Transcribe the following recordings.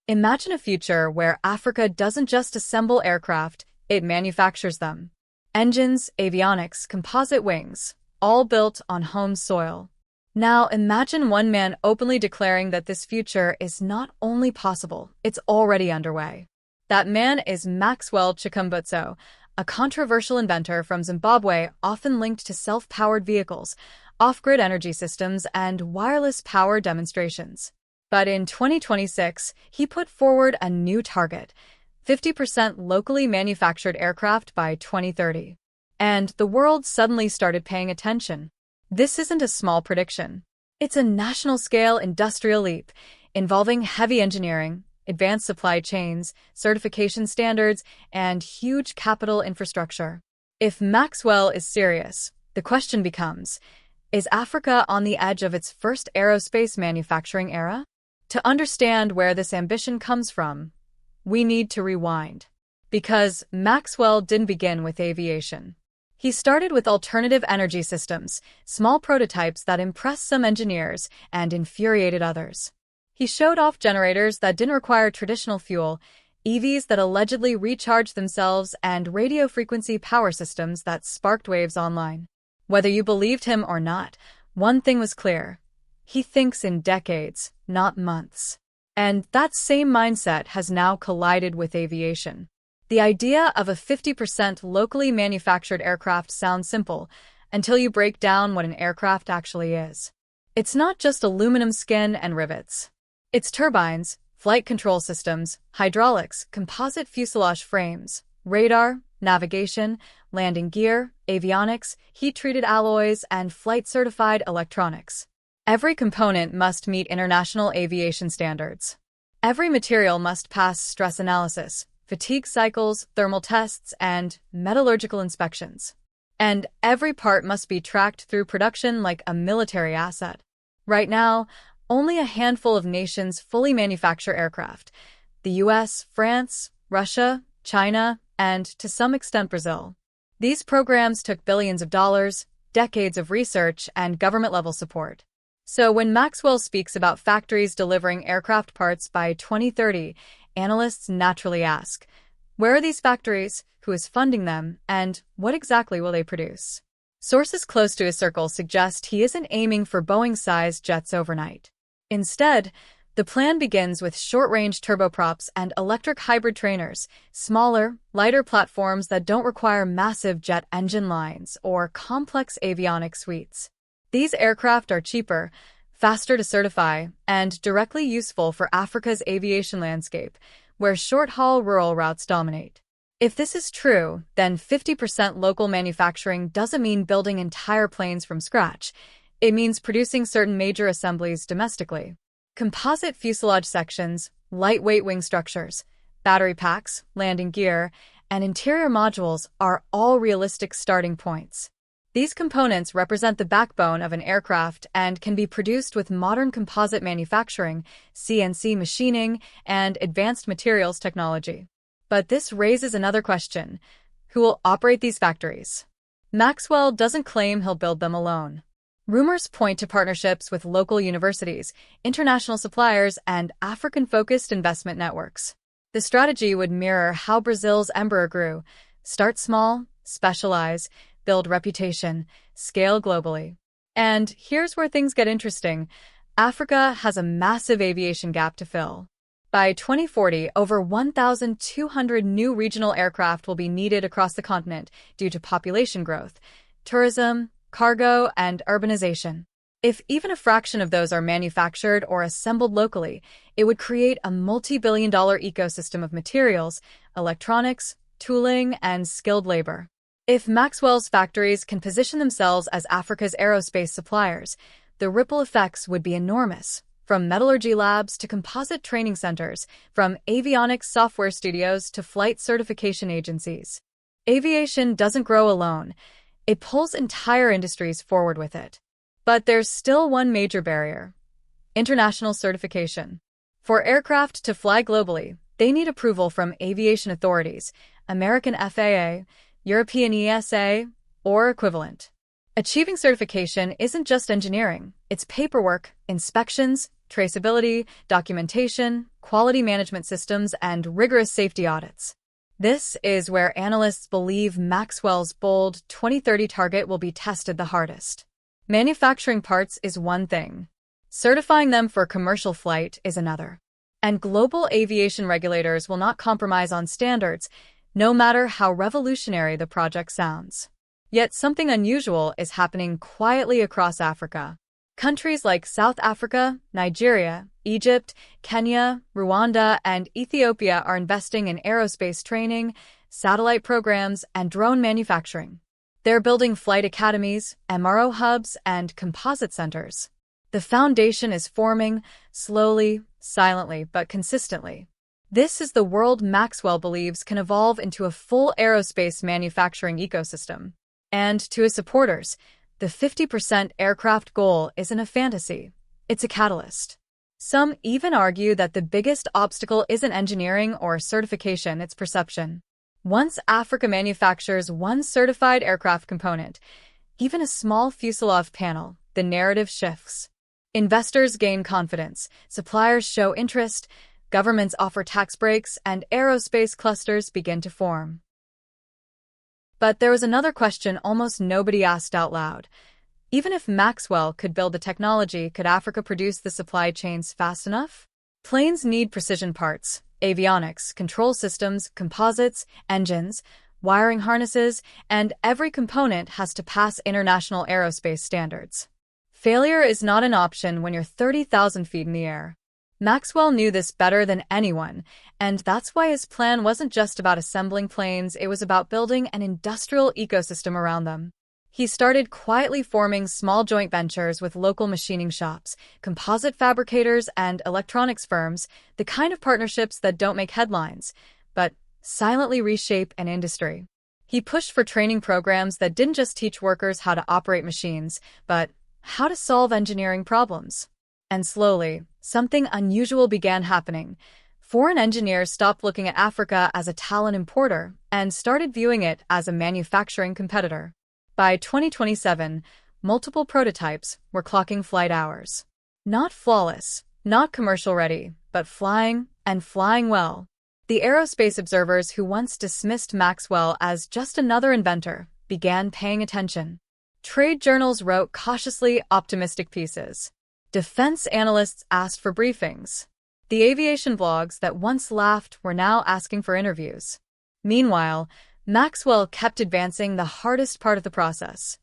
Imagine a future where Africa doesn't just assemble aircraft, it manufactures them. Engines, avionics, composite wings, all built on home soil. Now imagine one man openly declaring that this future is not only possible, it's already underway. That man is Maxwell Chikumbutso, a controversial inventor from Zimbabwe often linked to self-powered vehicles, off-grid energy systems, and wireless power demonstrations. But in 2026, he put forward a new target: 50% locally manufactured aircraft by 2030. And the world suddenly started paying attention. This isn't a small prediction. It's a national-scale industrial leap involving heavy engineering, advanced supply chains, certification standards, and huge capital infrastructure. If Maxwell is serious, the question becomes, is Africa on the edge of its first aerospace manufacturing era? To understand where this ambition comes from, we need to rewind. Because Maxwell didn't begin with aviation. He started with alternative energy systems, small prototypes that impressed some engineers and infuriated others. He showed off generators that didn't require traditional fuel, EVs that allegedly recharged themselves, and radio frequency power systems that sparked waves online. Whether you believed him or not, one thing was clear. He thinks in decades, not months. And that same mindset has now collided with aviation. The idea of a 50% locally manufactured aircraft sounds simple until you break down what an aircraft actually is. It's not just aluminum skin and rivets. It's turbines, flight control systems, hydraulics, composite fuselage frames, radar, navigation, landing gear, avionics, heat-treated alloys, and flight-certified electronics. Every component must meet international aviation standards. Every material must pass stress analysis, fatigue cycles, thermal tests, and metallurgical inspections. And every part must be tracked through production like a military asset. Right now, only a handful of nations fully manufacture aircraft: the US, France, Russia, China, and, to some extent, Brazil. These programs took billions of dollars, decades of research, and government-level support. So when Maxwell speaks about factories delivering aircraft parts by 2030, analysts naturally ask, where are these factories, who is funding them, and what exactly will they produce? Sources close to his circle suggest he isn't aiming for Boeing-sized jets overnight. Instead, the plan begins with short-range turboprops and electric hybrid trainers, smaller, lighter platforms that don't require massive jet engine lines or complex avionics suites. These aircraft are cheaper, faster to certify, and directly useful for Africa's aviation landscape, where short-haul rural routes dominate. If this is true, then 50% local manufacturing doesn't mean building entire planes from scratch. It means producing certain major assemblies domestically. Composite fuselage sections, lightweight wing structures, battery packs, landing gear, and interior modules are all realistic starting points. These components represent the backbone of an aircraft and can be produced with modern composite manufacturing, CNC machining, and advanced materials technology. But this raises another question: who will operate these factories? Maxwell doesn't claim he'll build them alone. Rumors point to partnerships with local universities, international suppliers, and African-focused investment networks. The strategy would mirror how Brazil's Embraer grew: start small, specialize, build reputation, scale globally. And here's where things get interesting. Africa has a massive aviation gap to fill. By 2040, over 1,200 new regional aircraft will be needed across the continent due to population growth, tourism, cargo, and urbanization. If even a fraction of those are manufactured or assembled locally, it would create a multi-billion-dollar ecosystem of materials, electronics, tooling, and skilled labor. If Maxwell's factories can position themselves as Africa's aerospace suppliers, the ripple effects would be enormous, from metallurgy labs to composite training centers, from avionics software studios to flight certification agencies. Aviation doesn't grow alone. It pulls entire industries forward with it. But there's still one major barrier: international certification. For aircraft to fly globally, they need approval from aviation authorities, American FAA, European ESA, or equivalent. Achieving certification isn't just engineering, it's paperwork, inspections, traceability, documentation, quality management systems, and rigorous safety audits. This is where analysts believe Maxwell's bold 2030 target will be tested the hardest. Manufacturing parts is one thing. Certifying them for commercial flight is another. And global aviation regulators will not compromise on standards, no matter how revolutionary the project sounds. Yet something unusual is happening quietly across Africa. Countries like South Africa, Nigeria, Egypt, Kenya, Rwanda, and Ethiopia are investing in aerospace training, satellite programs, and drone manufacturing. They're building flight academies, MRO hubs, and composite centers. The foundation is forming, slowly, silently, but consistently. This is the world Maxwell believes can evolve into a full aerospace manufacturing ecosystem. And to his supporters, the 50% aircraft goal isn't a fantasy, it's a catalyst. Some even argue that the biggest obstacle isn't engineering or certification, it's perception. Once Africa manufactures one certified aircraft component, even a small fuselage panel, the narrative shifts. Investors gain confidence, suppliers show interest, governments offer tax breaks, and aerospace clusters begin to form. But there was another question almost nobody asked out loud. Even if Maxwell could build the technology, could Africa produce the supply chains fast enough? Planes need precision parts, avionics, control systems, composites, engines, wiring harnesses, and every component has to pass international aerospace standards. Failure is not an option when you're 30,000 feet in the air. Maxwell knew this better than anyone, and that's why his plan wasn't just about assembling planes, it was about building an industrial ecosystem around them. He started quietly forming small joint ventures with local machining shops, composite fabricators, and electronics firms, the kind of partnerships that don't make headlines, but silently reshape an industry. He pushed for training programs that didn't just teach workers how to operate machines, but how to solve engineering problems. And slowly, something unusual began happening. Foreign engineers stopped looking at Africa as a talent importer and started viewing it as a manufacturing competitor. By 2027, multiple prototypes were clocking flight hours. Not flawless, not commercial ready, but flying, and flying well. The aerospace observers who once dismissed Maxwell as just another inventor began paying attention. Trade journals wrote cautiously optimistic pieces. Defense analysts asked for briefings. The aviation blogs that once laughed were now asking for interviews. Meanwhile, Maxwell kept advancing the hardest part of the process: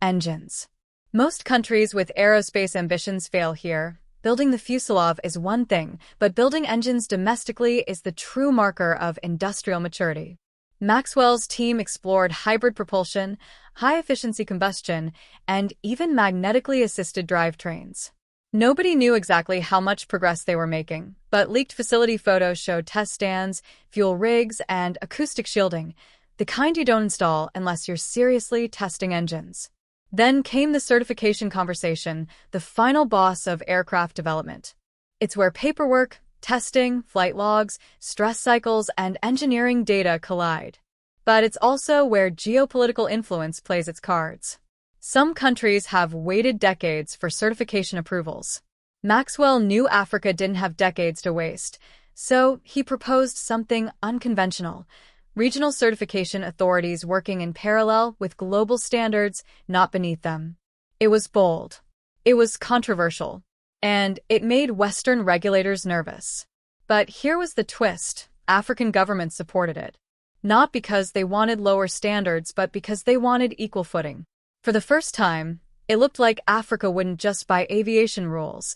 engines. Most countries with aerospace ambitions fail here. Building the fuselage is one thing, but building engines domestically is the true marker of industrial maturity. Maxwell's team explored hybrid propulsion, high-efficiency combustion, and even magnetically assisted drivetrains. Nobody knew exactly how much progress they were making, but leaked facility photos showed test stands, fuel rigs, and acoustic shielding, the kind you don't install unless you're seriously testing engines. Then came the certification conversation, the final boss of aircraft development. It's where paperwork, testing, flight logs, stress cycles, and engineering data collide. But it's also where geopolitical influence plays its cards. Some countries have waited decades for certification approvals. Maxwell knew Africa didn't have decades to waste, so he proposed something unconventional: regional certification authorities working in parallel with global standards, not beneath them. It was bold. It was controversial. And it made Western regulators nervous. But here was the twist: African governments supported it. Not because they wanted lower standards, but because they wanted equal footing. For the first time, it looked like Africa wouldn't just buy aviation rules,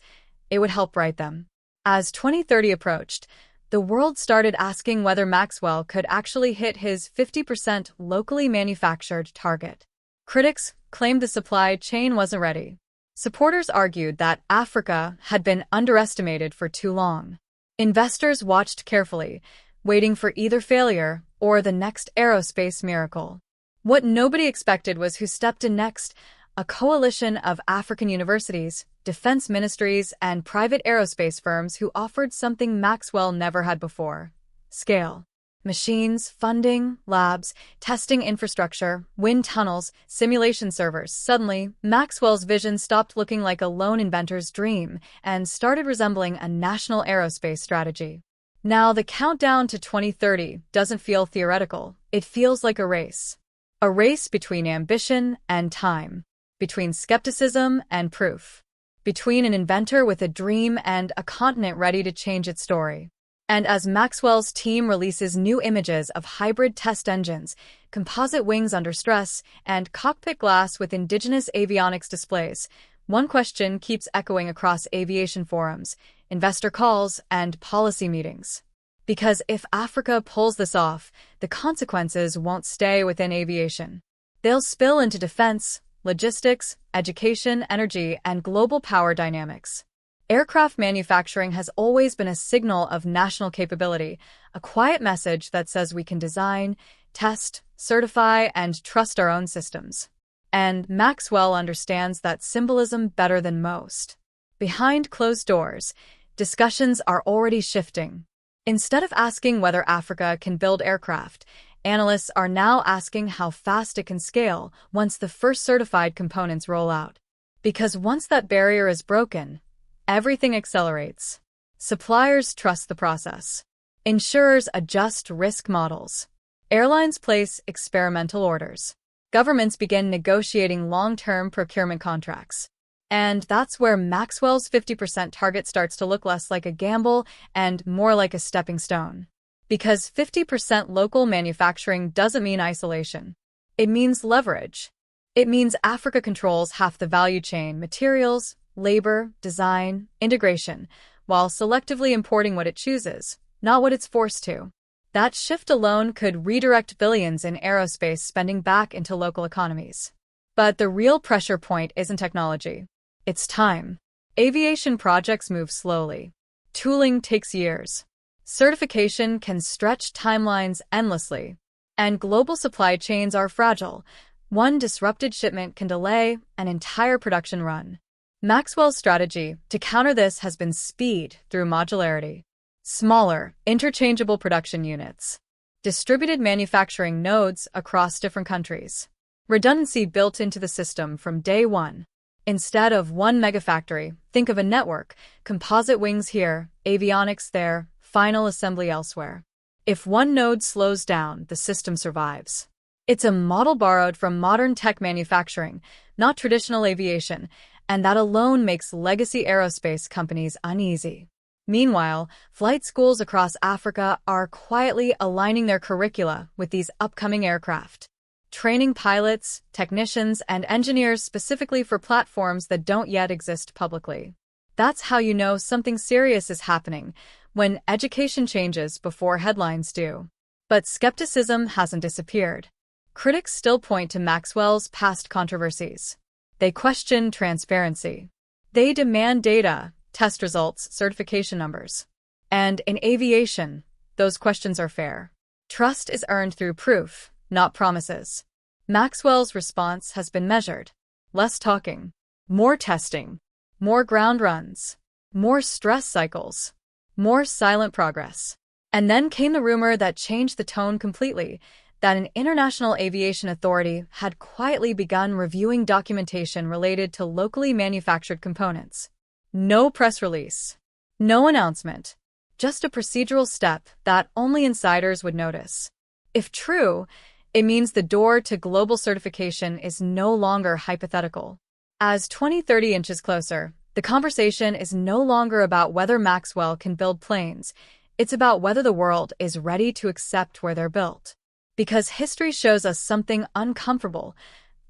it would help write them. As 2030 approached, the world started asking whether Maxwell could actually hit his 50% locally manufactured target. Critics claimed the supply chain wasn't ready. Supporters argued that Africa had been underestimated for too long. Investors watched carefully, waiting for either failure or the next aerospace miracle. What nobody expected was who stepped in next: a coalition of African universities, defense ministries, and private aerospace firms who offered something Maxwell never had before: scale. Machines, funding, labs, testing infrastructure, wind tunnels, simulation servers. Suddenly, Maxwell's vision stopped looking like a lone inventor's dream and started resembling a national aerospace strategy. Now, the countdown to 2030 doesn't feel theoretical. It feels like a race. A race between ambition and time, between skepticism and proof, between an inventor with a dream and a continent ready to change its story. And as Maxwell's team releases new images of hybrid test engines, composite wings under stress, and cockpit glass with indigenous avionics displays, one question keeps echoing across aviation forums, investor calls, and policy meetings. Because if Africa pulls this off, the consequences won't stay within aviation. They'll spill into defense, logistics, education, energy, and global power dynamics. Aircraft manufacturing has always been a signal of national capability, a quiet message that says we can design, test, certify, and trust our own systems. And Maxwell understands that symbolism better than most. Behind closed doors, discussions are already shifting. Instead of asking whether Africa can build aircraft, analysts are now asking how fast it can scale once the first certified components roll out. Because once that barrier is broken, everything accelerates. Suppliers trust the process. Insurers adjust risk models. Airlines place experimental orders. Governments begin negotiating long-term procurement contracts. And that's where Maxwell's 50% target starts to look less like a gamble and more like a stepping stone. Because 50% local manufacturing doesn't mean isolation. It means leverage. It means Africa controls half the value chain: materials, labor, design, integration, while selectively importing what it chooses, not what it's forced to. That shift alone could redirect billions in aerospace spending back into local economies. But the real pressure point isn't technology. It's time. Aviation projects move slowly. Tooling takes years. Certification can stretch timelines endlessly. And global supply chains are fragile. One disrupted shipment can delay an entire production run. Maxwell's strategy to counter this has been speed through modularity. Smaller, interchangeable production units. Distributed manufacturing nodes across different countries. Redundancy built into the system from day one. Instead of one megafactory, think of a network: composite wings here, avionics there, final assembly elsewhere. If one node slows down, the system survives. It's a model borrowed from modern tech manufacturing, not traditional aviation, and that alone makes legacy aerospace companies uneasy. Meanwhile, flight schools across Africa are quietly aligning their curricula with these upcoming aircraft, training pilots, technicians, and engineers specifically for platforms that don't yet exist publicly. That's how you know something serious is happening, when education changes before headlines do. But skepticism hasn't disappeared. Critics still point to Maxwell's past controversies. They question transparency. They demand data, test results, certification numbers. And in aviation, those questions are fair. Trust is earned through proof, not promises. Maxwell's response has been measured. Less talking, more testing, more ground runs, more stress cycles, more silent progress. And then came the rumor that changed the tone completely, that an international aviation authority had quietly begun reviewing documentation related to locally manufactured components. No press release, no announcement, just a procedural step that only insiders would notice. If true, it means the door to global certification is no longer hypothetical. As 2030 inches closer, the conversation is no longer about whether Maxwell can build planes. It's about whether the world is ready to accept where they're built. Because history shows us something uncomfortable.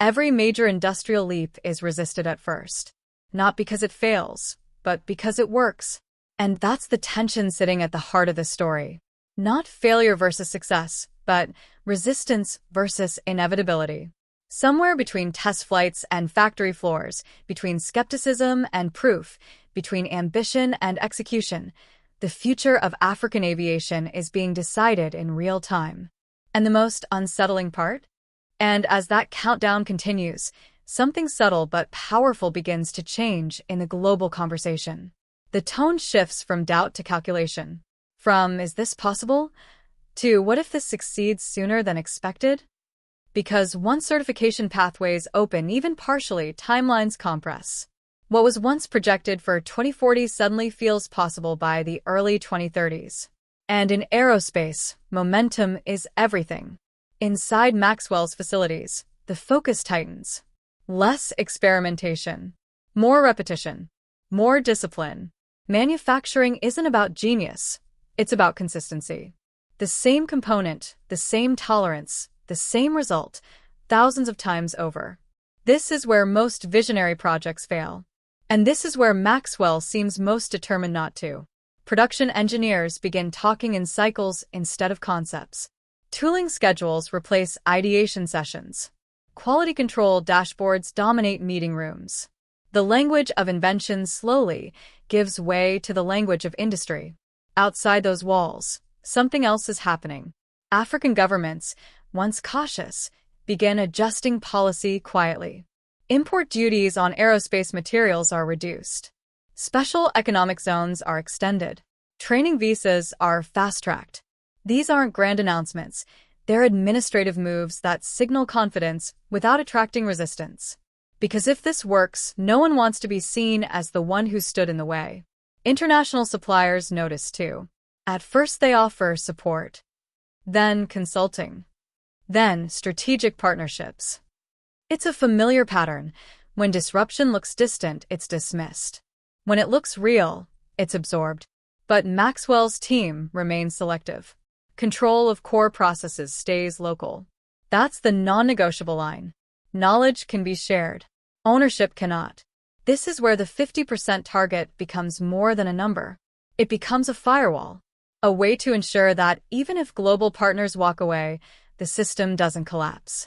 Every major industrial leap is resisted at first. Not because it fails, but because it works. And that's the tension sitting at the heart of the story. Not failure versus success, but resistance versus inevitability. Somewhere between test flights and factory floors, between skepticism and proof, between ambition and execution, the future of African aviation is being decided in real time. And the most unsettling part? And as that countdown continues, something subtle but powerful begins to change in the global conversation. The tone shifts from doubt to calculation. From "is this possible?" to what if this succeeds sooner than expected? Because once certification pathways open even partially, timelines compress. What was once projected for 2040 suddenly feels possible by the early 2030s. And in aerospace, momentum is everything. Inside Maxwell's facilities, the focus tightens. Less experimentation, more repetition, more discipline. Manufacturing isn't about genius, it's about consistency. The same component, the same tolerance, the same result, thousands of times over. This is where most visionary projects fail. And this is where Maxwell seems most determined not to. Production engineers begin talking in cycles instead of concepts. Tooling schedules replace ideation sessions. Quality control dashboards dominate meeting rooms. The language of invention slowly gives way to the language of industry. Outside those walls, something else is happening. African governments, once cautious, begin adjusting policy quietly. Import duties on aerospace materials are reduced. Special economic zones are extended. Training visas are fast-tracked. These aren't grand announcements. They're administrative moves that signal confidence without attracting resistance. Because if this works, no one wants to be seen as the one who stood in the way. International suppliers notice too. At first they offer support, then consulting, then strategic partnerships. It's a familiar pattern. When disruption looks distant, it's dismissed. When it looks real, it's absorbed. But Maxwell's team remains selective. Control of core processes stays local. That's the non-negotiable line. Knowledge can be shared. Ownership cannot. This is where the 50% target becomes more than a number. It becomes a firewall, a way to ensure that even if global partners walk away, the system doesn't collapse.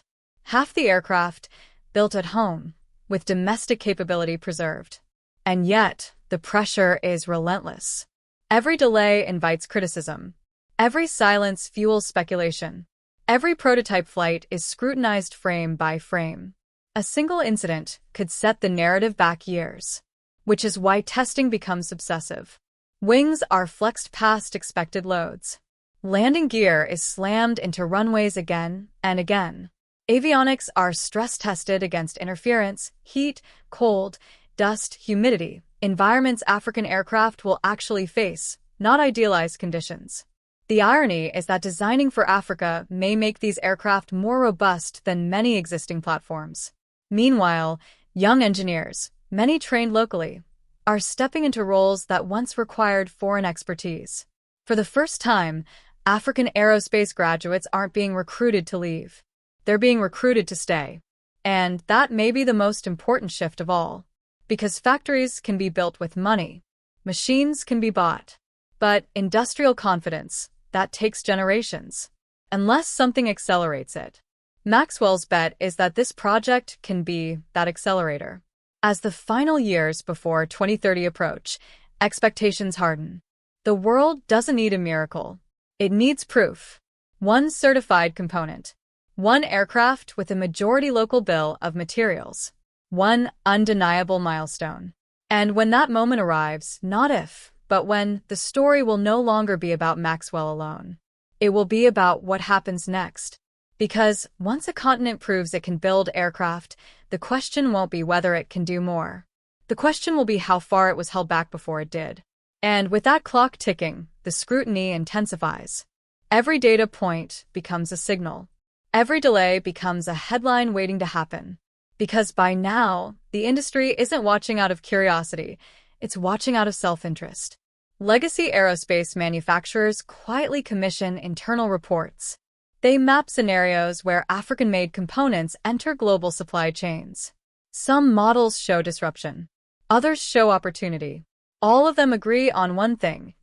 Half the aircraft, built at home, with domestic capability preserved. And yet, the pressure is relentless. Every delay invites criticism. Every silence fuels speculation. Every prototype flight is scrutinized frame by frame. A single incident could set the narrative back years, which is why testing becomes obsessive. Wings are flexed past expected loads. Landing gear is slammed into runways again and again. Avionics are stress-tested against interference, heat, cold, dust, humidity, environments African aircraft will actually face, not idealized conditions. The irony is that designing for Africa may make these aircraft more robust than many existing platforms. Meanwhile, young engineers, many trained locally, are stepping into roles that once required foreign expertise. For the first time, African aerospace graduates aren't being recruited to leave. They're being recruited to stay. And that may be the most important shift of all. Because factories can be built with money. Machines can be bought. But industrial confidence, that takes generations. Unless something accelerates it. Maxwell's bet is that this project can be that accelerator. As the final years before 2030 approach, expectations harden. The world doesn't need a miracle. It needs proof. One certified component. One aircraft with a majority local bill of materials. One undeniable milestone. And when that moment arrives, not if, but when, the story will no longer be about Maxwell alone. It will be about what happens next. Because once a continent proves it can build aircraft, the question won't be whether it can do more. The question will be how far it was held back before it did. And with that clock ticking, the scrutiny intensifies. Every data point becomes a signal. Every delay becomes a headline waiting to happen. Because by now, the industry isn't watching out of curiosity, it's watching out of self-interest. Legacy aerospace manufacturers quietly commission internal reports. They map scenarios where African-made components enter global supply chains. Some models show disruption. Others show opportunity. All of them agree on one thing.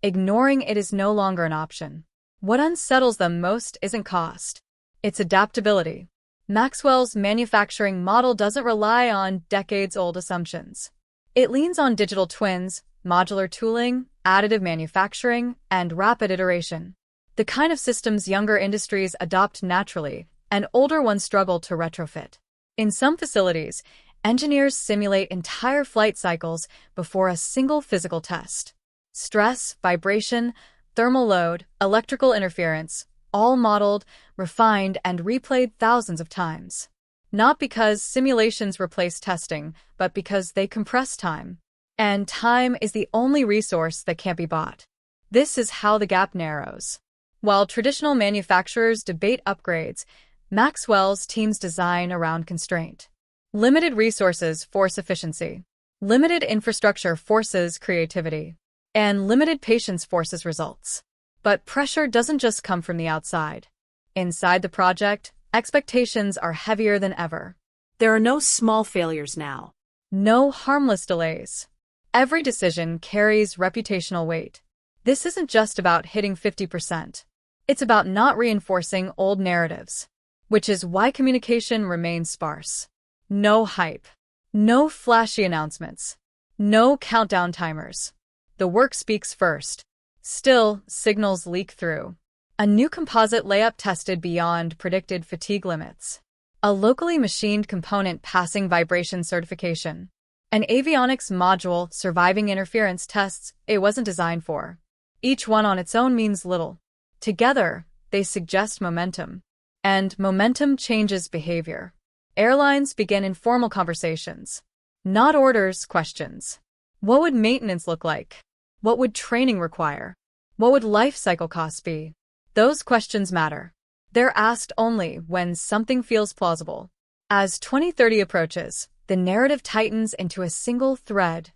Ignoring it is no longer an option. What unsettles them most isn't cost. It's adaptability. Maxwell's manufacturing model doesn't rely on decades-old assumptions. It leans on digital twins, modular tooling, additive manufacturing, and rapid iteration. The kind of systems younger industries adopt naturally, and older ones struggle to retrofit. In some facilities, engineers simulate entire flight cycles before a single physical test. Stress, vibration, thermal load, electrical interference, all modeled, refined, and replayed thousands of times. Not because simulations replace testing, but because they compress time. And time is the only resource that can't be bought. This is how the gap narrows. While traditional manufacturers debate upgrades, Maxwell's teams design around constraint. Limited resources force efficiency. Limited infrastructure forces creativity. And limited patience forces results. But pressure doesn't just come from the outside. Inside the project, expectations are heavier than ever. There are no small failures now. No harmless delays. Every decision carries reputational weight. This isn't just about hitting 50%. It's about not reinforcing old narratives, which is why communication remains sparse. No hype. No flashy announcements. No countdown timers. The work speaks first. Still, signals leak through. A new composite layup tested beyond predicted fatigue limits. A locally machined component passing vibration certification. An avionics module surviving interference tests it wasn't designed for. Each one on its own means little. Together, they suggest momentum. And momentum changes behavior. Airlines begin informal conversations. Not orders, questions. What would maintenance look like? What would training require? What would life cycle costs be? Those questions matter. They're asked only when something feels plausible. As 2030 approaches, the narrative tightens into a single thread.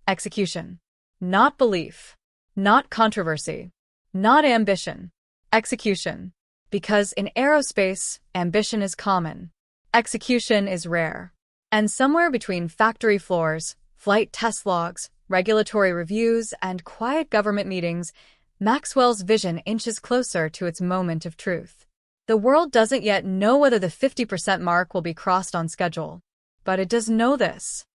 Execution. Not belief. Not controversy. Not ambition. Execution. Because in aerospace, ambition is common. Execution is rare. And somewhere between factory floors, flight test logs, regulatory reviews, and quiet government meetings, Maxwell's vision inches closer to its moment of truth. The world doesn't yet know whether the 50% mark will be crossed on schedule, but it does know this.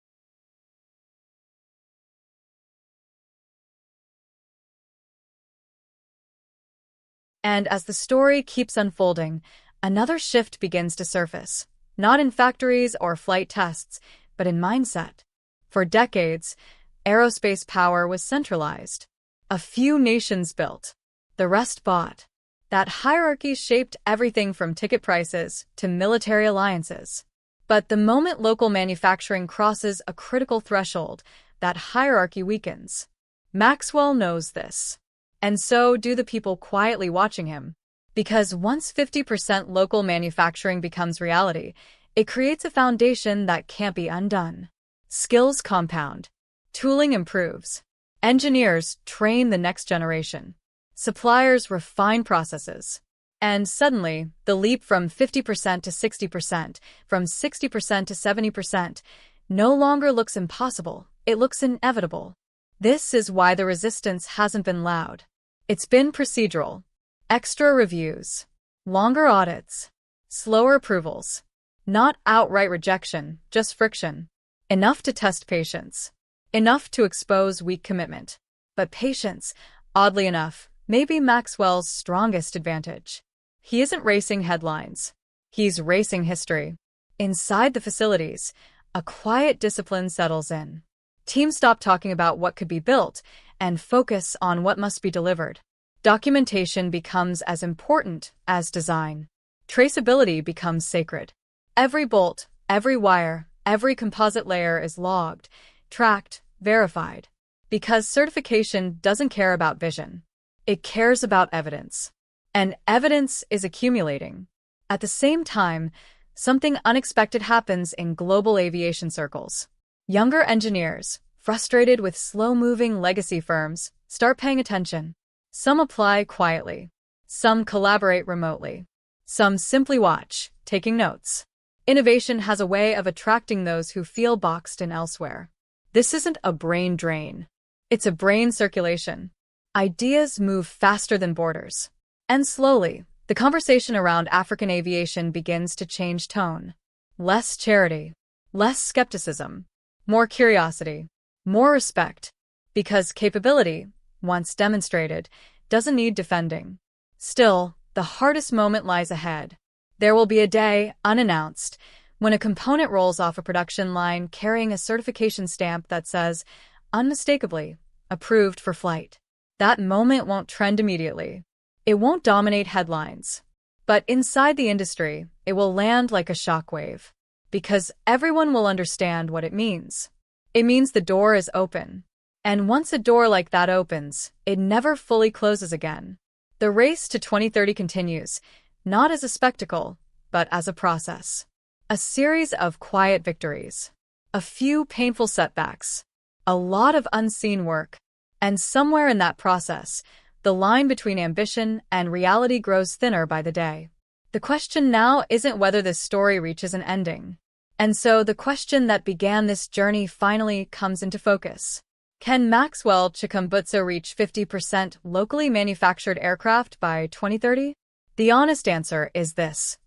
And as the story keeps unfolding, another shift begins to surface, not in factories or flight tests, but in mindset. For decades, aerospace power was centralized. A few nations built. The rest bought. That hierarchy shaped everything from ticket prices to military alliances. But the moment local manufacturing crosses a critical threshold, that hierarchy weakens. Maxwell knows this. And so do the people quietly watching him. Because once 50% local manufacturing becomes reality, it creates a foundation that can't be undone. Skills compound. Tooling improves. Engineers train the next generation. Suppliers refine processes. And suddenly, the leap from 50% to 60%, from 60% to 70%, no longer looks impossible, it looks inevitable. This is why the resistance hasn't been loud. It's been procedural. Extra reviews. Longer audits. Slower approvals. Not outright rejection, just friction. Enough to test patience. Enough to expose weak commitment. But patience, oddly enough, may be Maxwell's strongest advantage. He isn't racing headlines. He's racing history. Inside the facilities, a quiet discipline settles in. Teams stop talking about what could be built and focus on what must be delivered. Documentation becomes as important as design. Traceability becomes sacred. Every bolt, every wire, every composite layer is logged, tracked, verified. Because certification doesn't care about vision. It cares about evidence. And evidence is accumulating. At the same time, something unexpected happens in global aviation circles. Younger engineers, frustrated with slow-moving legacy firms, start paying attention. Some apply quietly. Some collaborate remotely. Some simply watch, taking notes. Innovation has a way of attracting those who feel boxed in elsewhere. This isn't a brain drain. It's a brain circulation. Ideas move faster than borders. And slowly, the conversation around African aviation begins to change tone. Less charity. Less skepticism. More curiosity. More respect. Because capability, once demonstrated, doesn't need defending. Still, the hardest moment lies ahead. There will be a day, unannounced, when a component rolls off a production line carrying a certification stamp that says, unmistakably, approved for flight. That moment won't trend immediately. It won't dominate headlines. But inside the industry, it will land like a shockwave. Because everyone will understand what it means. It means the door is open. And once a door like that opens, it never fully closes again. The race to 2030 continues, not as a spectacle, but as a process. A series of quiet victories. A few painful setbacks. A lot of unseen work. And somewhere in that process, the line between ambition and reality grows thinner by the day. The question now isn't whether this story reaches an ending. And so the question that began this journey finally comes into focus. Can Maxwell Chikumbutso reach 50% locally manufactured aircraft by 2030? The honest answer is this.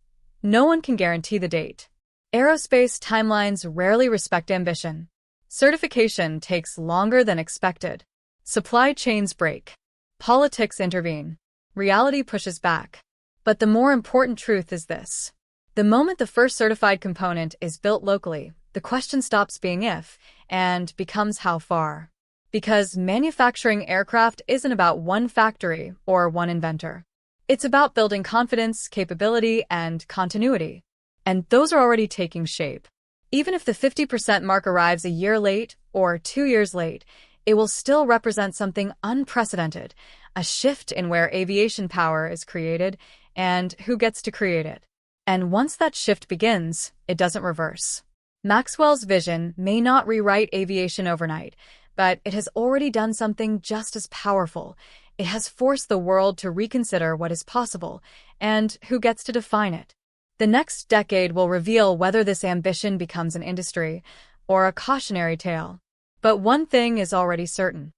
No one can guarantee the date. Aerospace timelines rarely respect ambition. Certification takes longer than expected. Supply chains break. Politics intervene. Reality pushes back. But the more important truth is this. The moment the first certified component is built locally, the question stops being if and becomes how far. Because manufacturing aircraft isn't about one factory or one inventor. It's about building confidence, capability, and continuity. And those are already taking shape. Even if the 50% mark arrives a year late or 2 years late, it will still represent something unprecedented, a shift in where aviation power is created and who gets to create it. And once that shift begins, it doesn't reverse. Maxwell's vision may not rewrite aviation overnight, but it has already done something just as powerful. It has forced the world to reconsider what is possible and who gets to define it. The next decade will reveal whether this ambition becomes an industry or a cautionary tale. But one thing is already certain.